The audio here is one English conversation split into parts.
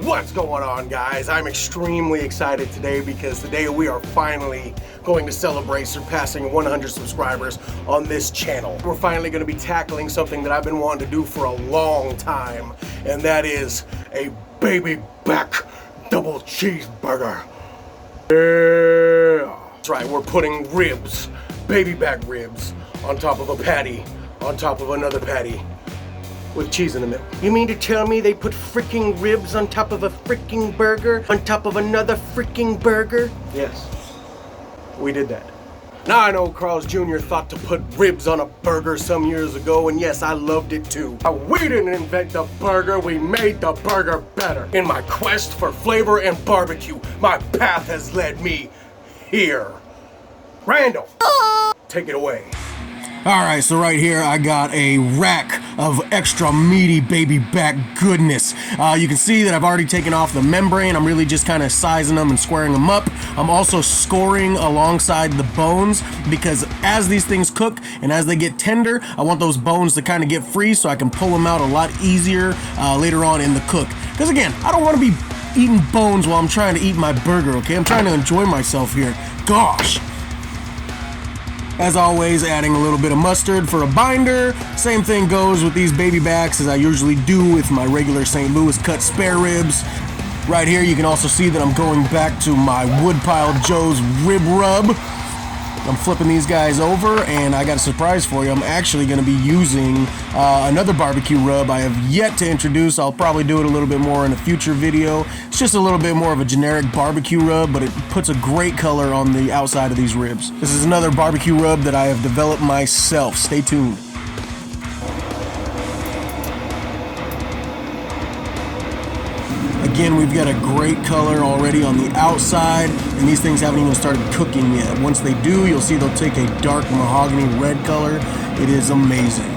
What's going on, guys? I'm extremely excited today because today we are finally going to celebrate surpassing 100 subscribers on this channel. We're finally going to be tackling something that I've been wanting to do for a long time, and that is a baby back double cheeseburger. Yeah. That's right, we're putting ribs, baby back ribs, on top of a patty, on top of another patty, with cheese in the middle. You mean to tell me they put freaking ribs on top of a freaking burger, on top of another freaking burger? Yes, we did that. Now I know Carl's Jr. thought to put ribs on a burger some years ago, and yes, I loved it too. But we didn't invent the burger, we made the burger better. In my quest for flavor and barbecue, my path has led me here. Randall, take it away. Alright, so right here I got a rack of extra meaty baby back goodness. You can see that I've already taken off the membrane. I'm really just kind of sizing them and squaring them up. I'm also scoring alongside the bones because as these things cook and as they get tender, I want those bones to kind of get free so I can pull them out a lot easier later on in the cook. Because again, I don't want to be eating bones while I'm trying to eat my burger, okay? I'm trying to enjoy myself here. Gosh! As always, adding a little bit of mustard for a binder. Same thing goes with these baby backs as I usually do with my regular St. Louis cut spare ribs. Right here you can also see that I'm going back to my Woodpile Joe's rib rub. I'm flipping these guys over, and I got a surprise for you. I'm actually going to be using another barbecue rub I have yet to introduce. I'll probably do it a little bit more in a future video. It's just a little bit more of a generic barbecue rub, but it puts a great color on the outside of these ribs. This is another barbecue rub that I have developed myself. Stay tuned. Again, we've got a great color already on the outside, and these things haven't even started cooking yet. Once they do, you'll see they'll take a dark mahogany red color. It is amazing.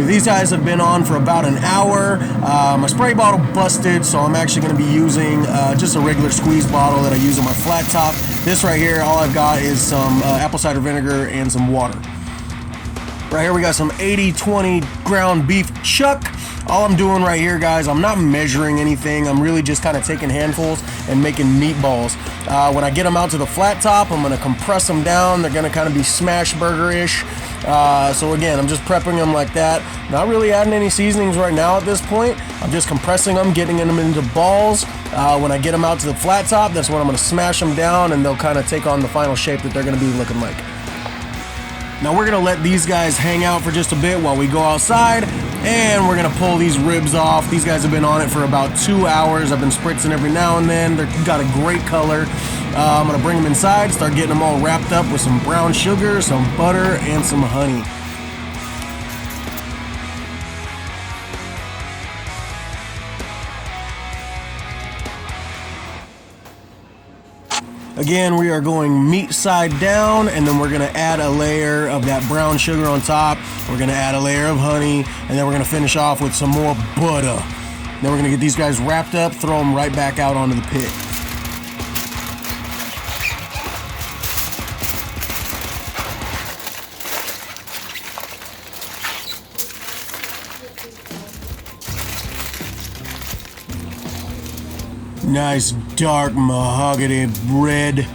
These guys have been on for about an hour. My spray bottle busted, so I'm actually going to be using just a regular squeeze bottle that I use on my flat top. This right here, all I've got is some apple cider vinegar and some water. Right here we got some 80-20 ground beef chuck. All I'm doing right here, guys, I'm not measuring anything. I'm really just kind of taking handfuls and making meatballs. When I get them out to the flat top, I'm going to compress them down. They're going to kind of be smash burger-ish. So again, I'm just prepping them like that. Not really adding any seasonings right now at this point. I'm just compressing them, getting them into balls. When I get them out to the flat top, that's when I'm going to smash them down, and they'll kind of take on the final shape that they're going to be looking like. Now we're going to let these guys hang out for just a bit while we go outside, and we're going to pull these ribs off. These guys have been on it for about 2 hours. I've been spritzing every now and then. They've got a great color. I'm going to bring them inside, start getting them all wrapped up with some brown sugar, some butter, and some honey. Again, we are going meat side down, and then we're going to add a layer of that brown sugar on top. We're going to add a layer of honey, and then we're going to finish off with some more butter. Then we're going to get these guys wrapped up, throw them right back out onto the pit. Nice dark mahogany red.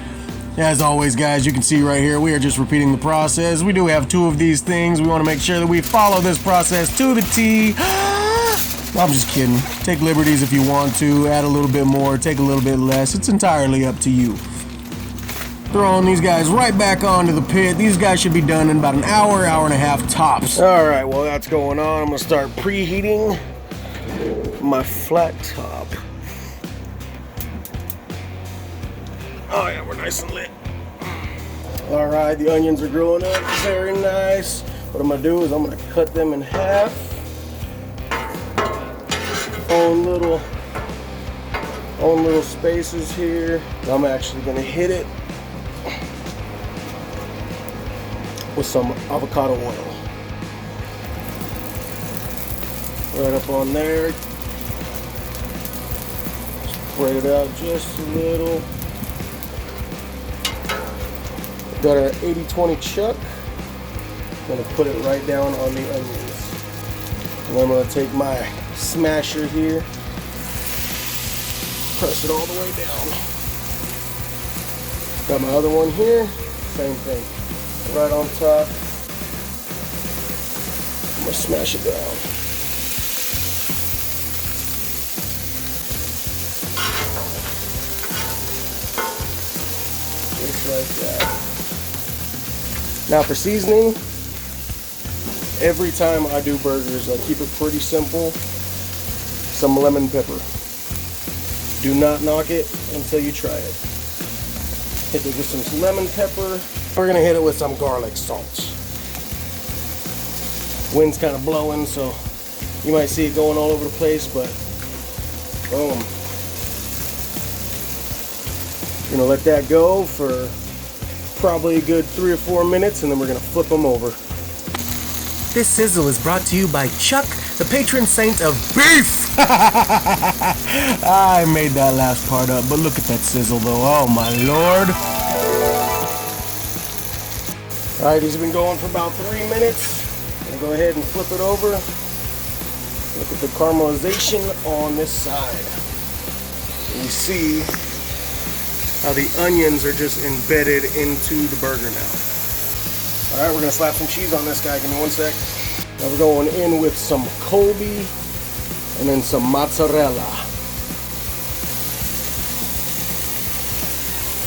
As always, guys, you can see right here, we are just repeating the process. We do have 2 of these things. We want to make sure that we follow this process to the T. I'm just kidding. Take liberties if you want to. Add a little bit more, take a little bit less. It's entirely up to you. Throwing these guys right back onto the pit. These guys should be done in about an hour, hour and a half tops. All right, well, that's going on. I'm going to start preheating my flat top. Oh yeah, we're nice and lit. All right, the onions are growing up very nice. What I'm gonna do is I'm gonna cut them in half. Own little spaces here. I'm actually gonna hit it with some avocado oil. Right up on there. Spread it out just a little. Got our 80-20 chuck. I'm going to put it right down on the onions. And I'm going to take my smasher here Press it all the way down. Got my other one here. Same thing. Right on top. I'm gonna smash it down. Just like that. Now for seasoning, every time I do burgers, I keep it pretty simple. Some lemon pepper. Do not knock it until you try it. Hit it with some lemon pepper. We're gonna hit it with some garlic salt. Wind's kind of blowing, so you might see it going all over the place, but boom. We're gonna let that go for probably a good 3 or 4 minutes, and then we're gonna flip them over. This sizzle is brought to you by Chuck, the patron saint of beef. I made that last part up, but look at that sizzle though. Oh my lord. All right, these have been going for about 3 minutes. I'm gonna go ahead and flip it over. Look at the caramelization on this side. And you see how the onions are just embedded into the burger now. All right, we're gonna slap some cheese on this guy. Give me 1 sec. Now we're going in with some Colby and then some mozzarella.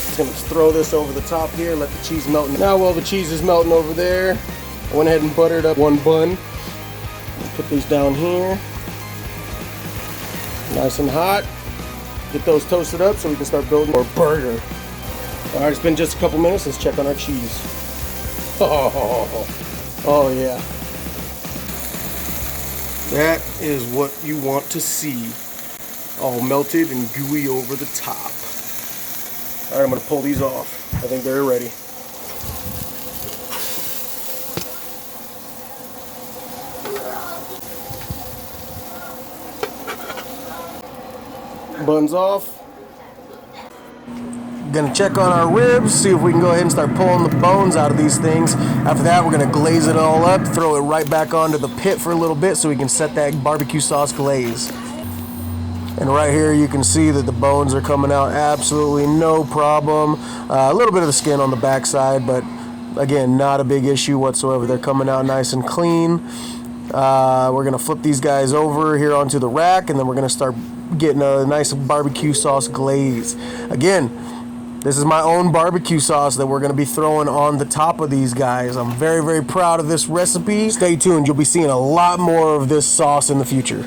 Just gonna throw this over the top here, let the cheese melt. Now while the cheese is melting over there, I went ahead and buttered up 1 bun. Put these down here. Nice and hot. Get those toasted up so we can start building our burger. All right, it's been just a couple minutes. Let's check on our cheese. Oh yeah. That is what you want to see. All melted and gooey over the top. All right, I'm gonna pull these off. I think they're ready. Buns off. Gonna check on our ribs, see if we can go ahead and start pulling the bones out of these things. After that, we're gonna glaze it all up, throw it right back onto the pit for a little bit so we can set that barbecue sauce glaze. And right here you can see that the bones are coming out absolutely no problem. A little bit of the skin on the backside, but again, not a big issue whatsoever. They're coming out nice and clean. We're gonna flip these guys over here onto the rack, and then we're gonna start getting a nice barbecue sauce glaze. Again, this is my own barbecue sauce that we're going to be throwing on the top of these guys. I'm very, very proud of this recipe. Stay tuned. You'll be seeing a lot more of this sauce in the future.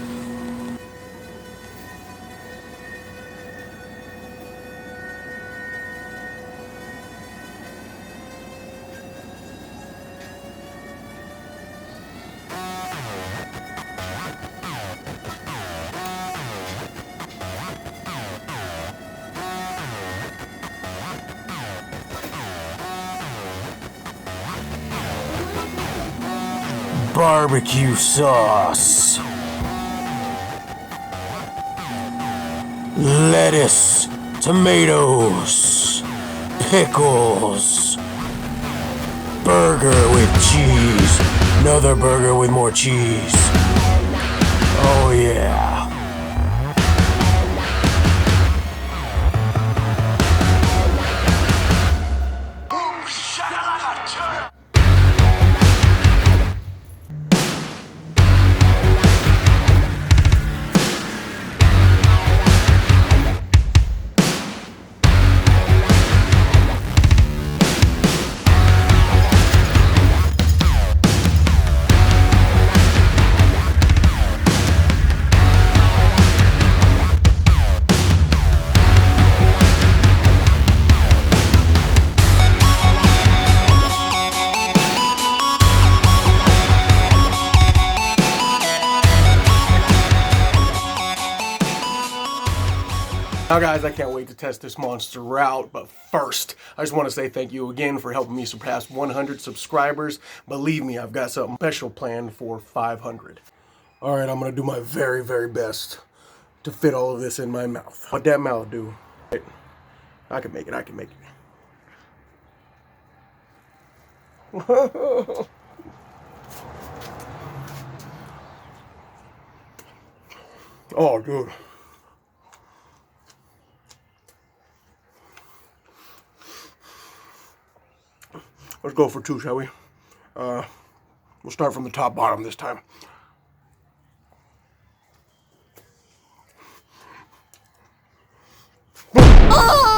Barbecue sauce, lettuce, tomatoes, pickles, burger with cheese, another burger with more cheese. Oh yeah. Now guys, I can't wait to test this monster out, but first, I just want to say thank you again for helping me surpass 100 subscribers. Believe me, I've got something special planned for 500. All right, I'm going to do my very, very best to fit all of this in my mouth. What that mouth do? I can make it, I can make it. Oh, dude. Let's go for two, shall we? We'll start from the top bottom this time. Oh!